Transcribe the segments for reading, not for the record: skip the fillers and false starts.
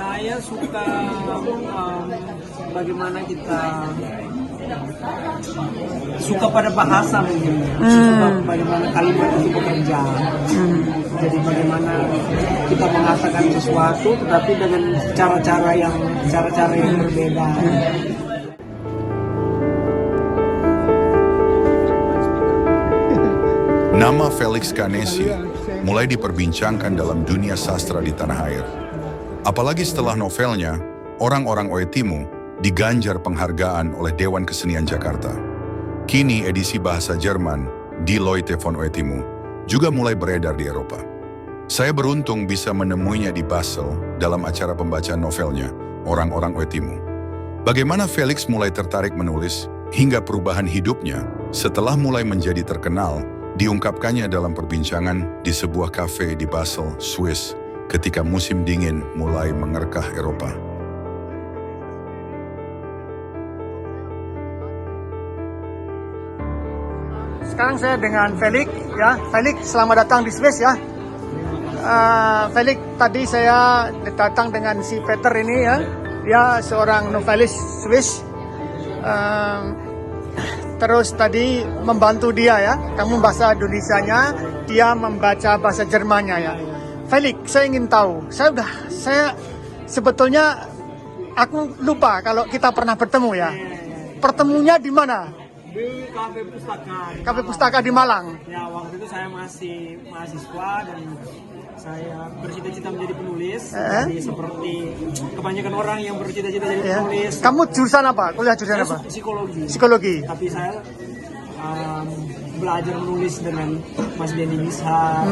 Saya suka bagaimana kita suka pada bahasa mungkin, suka bagaimana kalimat itu bekerja. Jadi bagaimana kita mengatakan sesuatu, tetapi dengan cara-cara yang berbeda. Nama Felix Kanesi mulai diperbincangkan dalam dunia sastra di tanah air. Apalagi setelah novelnya, Orang-Orang Oetimu diganjar penghargaan oleh Dewan Kesenian Jakarta. Kini edisi bahasa Jerman, Die Leute von Oetimu, juga mulai beredar di Eropa. Saya beruntung bisa menemuinya di Basel dalam acara pembacaan novelnya, Orang-Orang Oetimu. Bagaimana Felix mulai tertarik menulis, hingga perubahan hidupnya setelah mulai menjadi terkenal, diungkapkannya dalam perbincangan di sebuah kafe di Basel, Swiss, ketika musim dingin mulai menerkah Eropa. Sekarang saya dengan Felix, ya. Felix, selamat datang di Swiss, ya. Felix, tadi saya datang dengan si Peter ini, ya. Dia seorang novelis Swiss. Terus tadi membantu dia, ya. Kamu bahasa Indonesianya, dia membaca bahasa Jermannya, ya. Felix, saya ingin tahu. Saya sebetulnya aku lupa kalau kita pernah bertemu, ya. Pertemunya di mana? Di kafe pustaka. Kafe pustaka di Malang. Ya, waktu itu saya masih mahasiswa dan saya bercita-cita menjadi penulis. Jadi seperti kebanyakan orang yang bercita-cita jadi penulis. Kamu jurusan apa? Kuliah jurusan apa? Psikologi. Psikologi. Tapi saya belajar menulis dengan Mas Denny Nishar,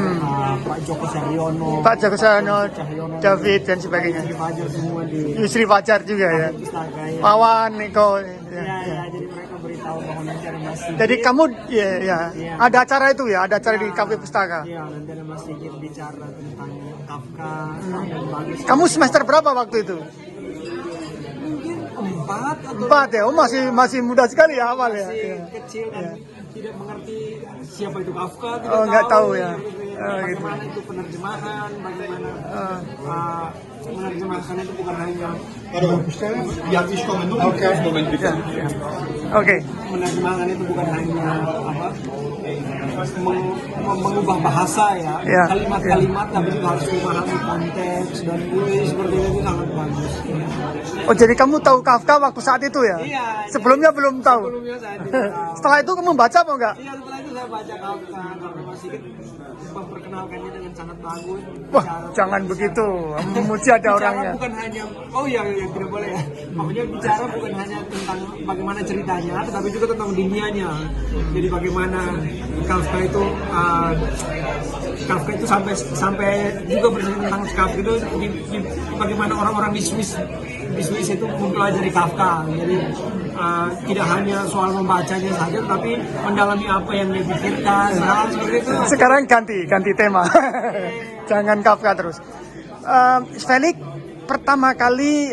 Pak Joko Saryono, Pak Joko Saryono, David dan sebagainya. Yusri Fajar semua di Yusri Fajar juga, ya. pustaka, ya. Pawan, Niko. Ya, jadi mereka beritahu bahwa nanti ada Mas Sigit. Jadi kamu, ya, ada acara itu, ya, ada acara di kafe pustaka. Iya, nanti ada Mas Sigit bicara tentang Kafka dan bagus. Kamu semester berapa waktu itu? Mungkin 4 atau 4, ya. Oh, masih muda sekali, ya, awal, ya. masih kecil dan tidak mengerti siapa itu Kafka. Oh, nggak tahu, ya. Bagaimana itu penerjemahan, bagaimana menerjemahkan itu bukan hanya Oke. menerjemahkan itu bukan hanya mengubah bahasa, ya, kalimat-kalimat, tapi juga harus memahami konteks dan seperti itu sangat bagus. Oh, jadi kamu tahu Kafka waktu saat itu, ya? Iya. Sebelumnya belum tahu. Sebelumnya saya tidak tahu. Setelah itu kamu baca apa enggak? Iya, setelah itu saya baca Kafka karena Mas Sigit memperkenalkannya dengan sangat bagus. Wah, jangan begitu. Memuji ada orangnya. Bukan hanya, tidak boleh, ya. Maksudnya bicara bukan hanya tentang bagaimana ceritanya, tetapi juga tentang dunianya. Jadi bagaimana Kafka itu sampai juga bercerita tentang Kafka itu bagaimana orang-orang di Swiss itu mempelajari Kafka. Jadi tidak hanya soal membacanya saja, tapi mendalami apa yang dia pikirkan. Seperti itu. Sekarang ganti tema. Jangan Kafka terus. Felix, pertama kali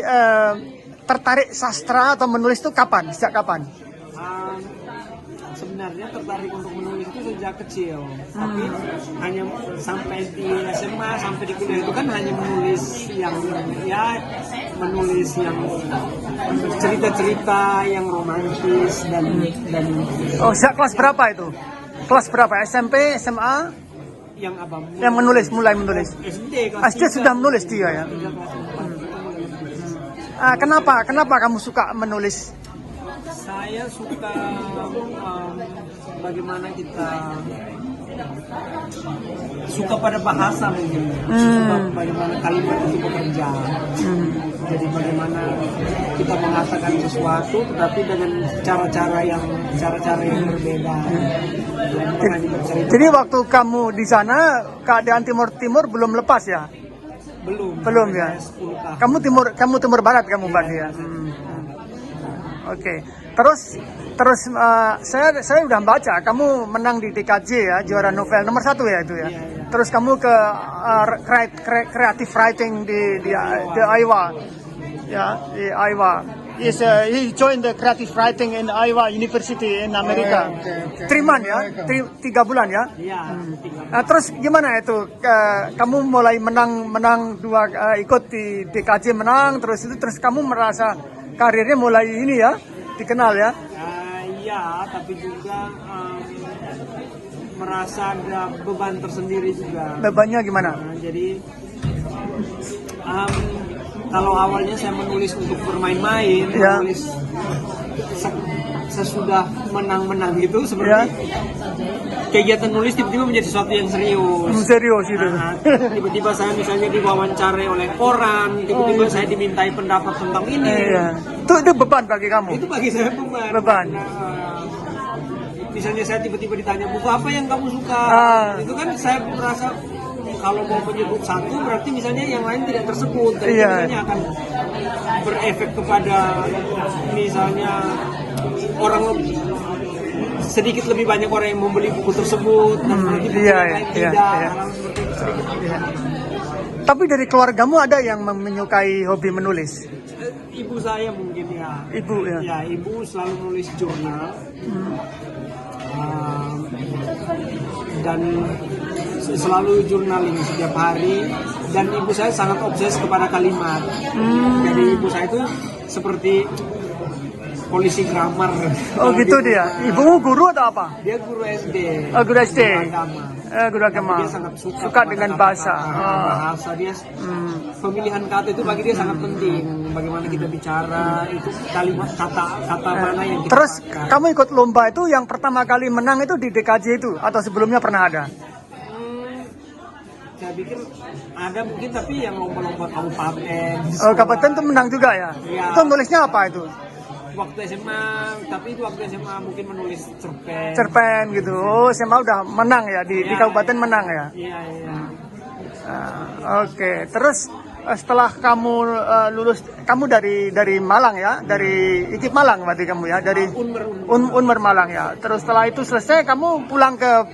tertarik sastra atau menulis itu kapan? Sejak kapan? Sebenarnya tertarik untuk menulis itu sejak kecil, tapi hanya sampai di SMA, sampai di kuliah itu kan hanya menulis yang cerita-cerita yang romantis dan Oh, sejak kelas berapa itu? Kelas berapa? SMP, SMA? yang apa? Yang mulai menulis. SD sudah menulis dia, ya. Kenapa kamu suka menulis? Saya suka bagaimana kita suka pada bahasa mungkin, suka bagaimana kalimat itu bekerja. Jadi bagaimana kita mengatakan sesuatu, tetapi dengan cara-cara yang berbeda. Jadi waktu kamu di sana keadaan Timur belum lepas, ya? Belum, ya. Kamu Timur Barat, kamu berarti, ya. Oke. Terus saya udah baca kamu menang di DKJ, ya, juara novel nomor 1, ya, itu, ya. Terus kamu ke creative writing di Iowa, ya, di Iowa. he joined the creative writing in Iowa University in Amerika. Okay. 3 months ya, 3 bulan ya. Iya. Nah, terus gimana itu? Kamu mulai menang ikut di DKJ menang, terus kamu merasa karirnya mulai ini ya, dikenal ya? Iya, tapi juga merasa ada beban tersendiri juga. Bebannya gimana? Nah, jadi kalau awalnya saya menulis untuk bermain-main, Ya. menulis sesudah menang-menang gitu, seperti Ya. kegiatan nulis tiba-tiba menjadi sesuatu yang serius. Serius itu. Nah, tiba-tiba saya misalnya diwawancarai oleh koran, tiba-tiba saya dimintai pendapat tentang ini. Iya. Itu beban bagi kamu. Itu bagi saya beban. Beban. Nah, misalnya saya tiba-tiba ditanya buku apa yang kamu suka, itu kan saya merasa kalau mau menyebut satu berarti misalnya yang lain tidak tersebut, dan Iya. misalnya akan berefek kepada misalnya sedikit lebih banyak orang yang membeli buku tersebut, dan berarti buku iya, yang lain iya, tidak. iya. Hal-hal seperti itu sedikit. Iya. Tapi dari keluargamu ada yang menyukai hobi menulis? Ibu saya mungkin ya. Ibu ya. Ya, ibu selalu nulis jurnal. Dan selalu journaling setiap hari, dan ibu saya sangat obses kepada kalimat. Jadi ibu saya itu seperti polisi grammar. Oh gitu dia. Ibumu guru atau apa? Dia guru SD. Oh, guru SD. Guru agama. Guru agama. Dia sangat suka Suka dengan bahasa. Bahasa dia, pemilihan kata itu bagi dia sangat penting. Bagaimana kita bicara, itu kalimat kata mana yang kita Terus pakai. kamu ikut lomba itu yang pertama kali menang itu di DKJ itu atau sebelumnya pernah ada? Saya pikir ada mungkin, tapi yang lomba-lomba kabupaten. Oh, kabupaten itu menang juga ya? Iya. Itu nulisnya apa itu? Waktu SMA, tapi itu waktu SMA mungkin menulis cerpen. Cerpen gitu. Oh, SMA udah menang ya di kabupaten menang ya? Iya, iya. Oke. Terus setelah kamu lulus, kamu dari Malang ya? Dari IKIP Malang berarti kamu ya? Dari Unmer Malang ya. Terus setelah itu selesai kamu pulang ke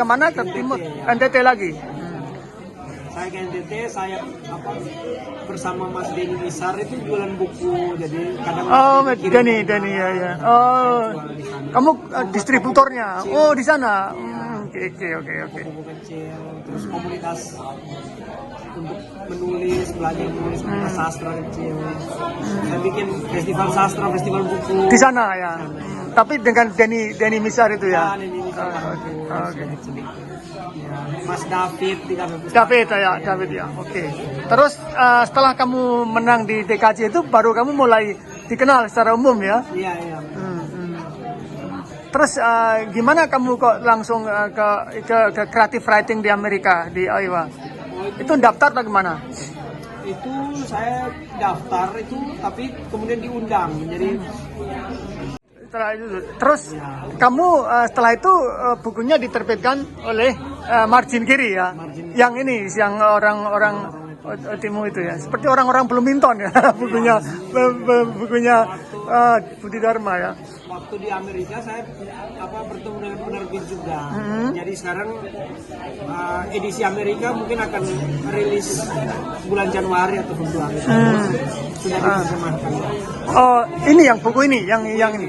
mana? Ke timur NTT lagi. Saya ke NTT, saya bersama Mas Denny Misar itu jualan buku. Jadi kadang Denny ya. Oh, kamu distributornya. Oh, di sana. Oke. buku kecil, terus komunitas untuk belajar menulis komunitas sastra kecil. Saya bikin festival sastra, festival buku. Di sana ya. Tapi dengan Denny Misar itu ya. Denny Misar. Oke. Ya, Mas David di David ya. Oke. Terus setelah kamu menang di DKJ itu baru kamu mulai dikenal secara umum ya. Iya. Terus gimana kamu kok langsung ke creative writing di Amerika, di Iowa? Itu daftar atau gimana? Itu saya daftar itu, tapi kemudian diundang. Jadi Setelah itu, terus kamu setelah itu bukunya diterbitkan oleh Margin Kiri ya, yang ini, yang orang-orang timu itu ya, seperti orang-orang belum minton ya, bukunya Budi Dharma ya. waktu di Amerika saya bertemu dengan penerbit juga. Jadi sekarang edisi Amerika mungkin akan rilis bulan Januari atau Februari. Sudah diterjemahkan. Oh, ini yang buku ini, yang ini.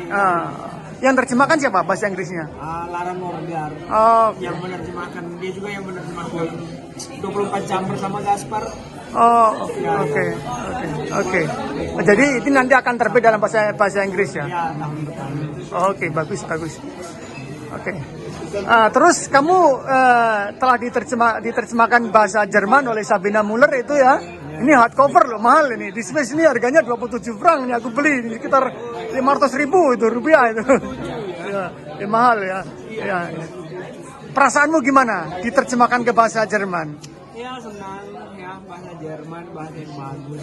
Yang terjemahkan siapa bahasa Inggrisnya? Lara Morgar. Oh, Yang menerjemahkan, dia juga yang menerjemahkan 24 jam bersama Gaspar. oh, oke. Jadi ini nanti akan terbit dalam bahasa Inggris ya? Ya, tahun depan. Oke, bagus. Oke. Terus kamu telah diterjemahkan bahasa Jerman oleh Sabina Muller itu ya? Ini hardcover loh, mahal ini. Di Swiss ini harganya 27 franc. Ini aku beli ini sekitar 500.000 itu rupiah itu. ya, mahal ya. Ya. Perasaanmu gimana diterjemahkan ke bahasa Jerman? Ya, senang ya, bahasa Jerman, bahasa yang bagus.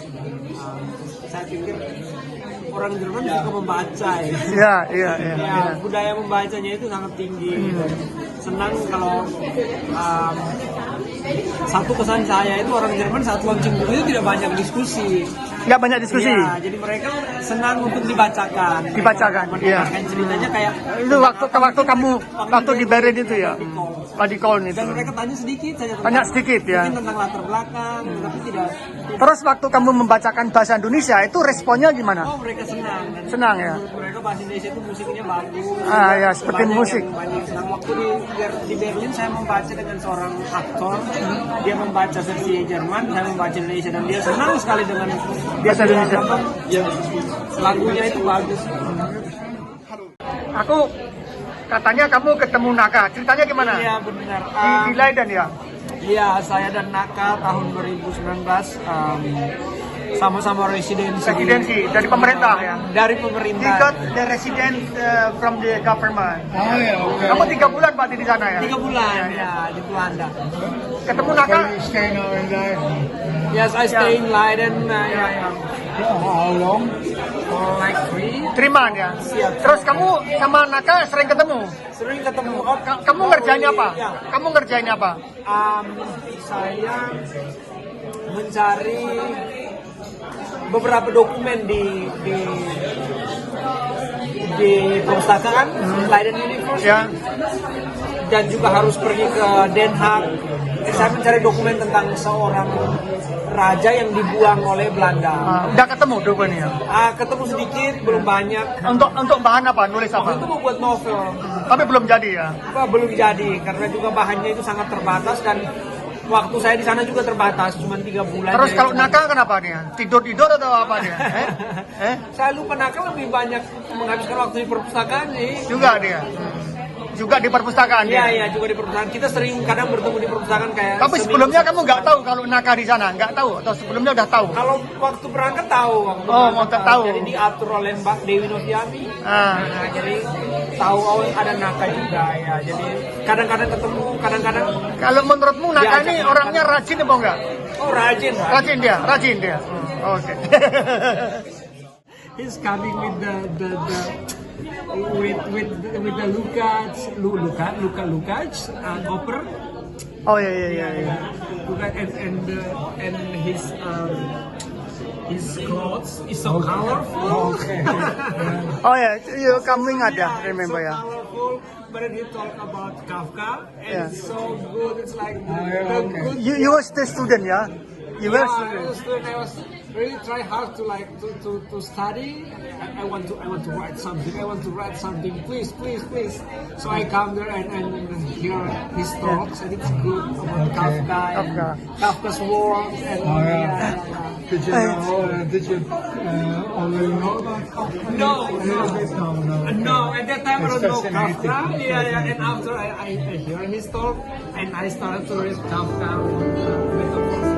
Saya pikir orang Jerman suka membaca ya. Iya. Budaya membacanya itu sangat tinggi. Senang kalau satu kesan saya itu orang Jerman saat launching buku itu tidak banyak diskusi. Nggak banyak diskusi. Iya, jadi mereka senang untuk dibacakan. Dibacakan, iya. Mendengarkan ceritanya kayak Itu waktu kamu di Berlin itu ya. Di Köln itu. dan mereka tanya sedikit saja Tanya sedikit, ya. mungkin tentang latar belakang, tapi tidak. Terus waktu kamu membacakan bahasa Indonesia itu responnya gimana? Oh, mereka senang. Dan Senang, ya? menurut mereka bahasa Indonesia itu musiknya bagus. Ah, ya, seperti Banyak musik. banyak yang senang. Waktu di Berlin saya membaca dengan seorang aktor, dia membaca versi Jerman, saya membaca Indonesia dan dia senang sekali dengan Bahasa Indonesia. Ya, lagunya itu bagus. Aku katanya kamu ketemu Naka. Ceritanya gimana? Iya benar. Di Leiden ya. Iya, saya dan Naka tahun 2019 sama-sama residensi Dari pemerintah ya. dari He pemerintah. got the resident from the government. Oh ya, oke. Kamu 3 bulan berarti di sana ya? 3 bulan ya di Belanda. Ketemu Naka? You stay now in Leiden. Yes, I stay in Leiden. How long? For like 3. 3 months ya. Siap. Terus kamu sama Naka sering ketemu? Sering ketemu. Oh, Kamu ngerjain apa? Ya. Kamu ngerjain apa? Saya mencari beberapa dokumen di perpustakaan Leiden University Ya. dan juga harus pergi ke Den Haag. Saya mencari dokumen tentang seorang raja yang dibuang oleh Belanda. Udah ketemu dokumennya? Ketemu sedikit, belum banyak. Untuk bahan apa? Nulis Waktu apa? itu mau buat novel, Tapi belum jadi ya. belum jadi karena juga bahannya itu sangat terbatas dan waktu saya di sana juga terbatas, cuma 3 bulan. Terus jadi kalau cuma- Naka kenapa dia? Tidur atau apa dia? Saya lupa Naka lebih banyak menghabiskan waktu di perpustakaan sih. Juga dia. Juga di perpustakaan Iya, dia. iya, juga di perpustakaan. Kita sering kadang bertemu di perpustakaan kayak Tapi seminggu sebelumnya satu kamu nggak kali. tahu kalau Naka di sana, nggak tahu atau sebelumnya udah tahu? Kalau waktu berangkat tahu, waktu Oh, berangkat mau tahu. Jadi diatur oleh Mbak Dewi Noviani. Ah. Nah, jadi tahu ada Naka juga ya. Jadi kadang-kadang ketemu, kadang-kadang Kalau menurutmu Naka Diajak ini makan. orangnya rajin apa enggak? oh rajin. Rajin dia. Oke. He's coming with the with the Lukács copper. Oh iya. And his clothes is so colorful. Oh ya, you coming ada, remember so ya. colorful. But then he talk about Kafka and Yeah. it's so good. It's like yeah, the okay. good. You was the student ya? You were Yeah, student. I was really try hard to like to study. I want to write something. I want to write something. Please. So I come there and hear his talks and it's good about Kafka. Kafka's work and Oh, yeah. Did you Hey. already know about Kafka? No. No. At that time I It's don't know fascinating. Kafka. Yeah. And after I hear his talk and I started to read Kafka.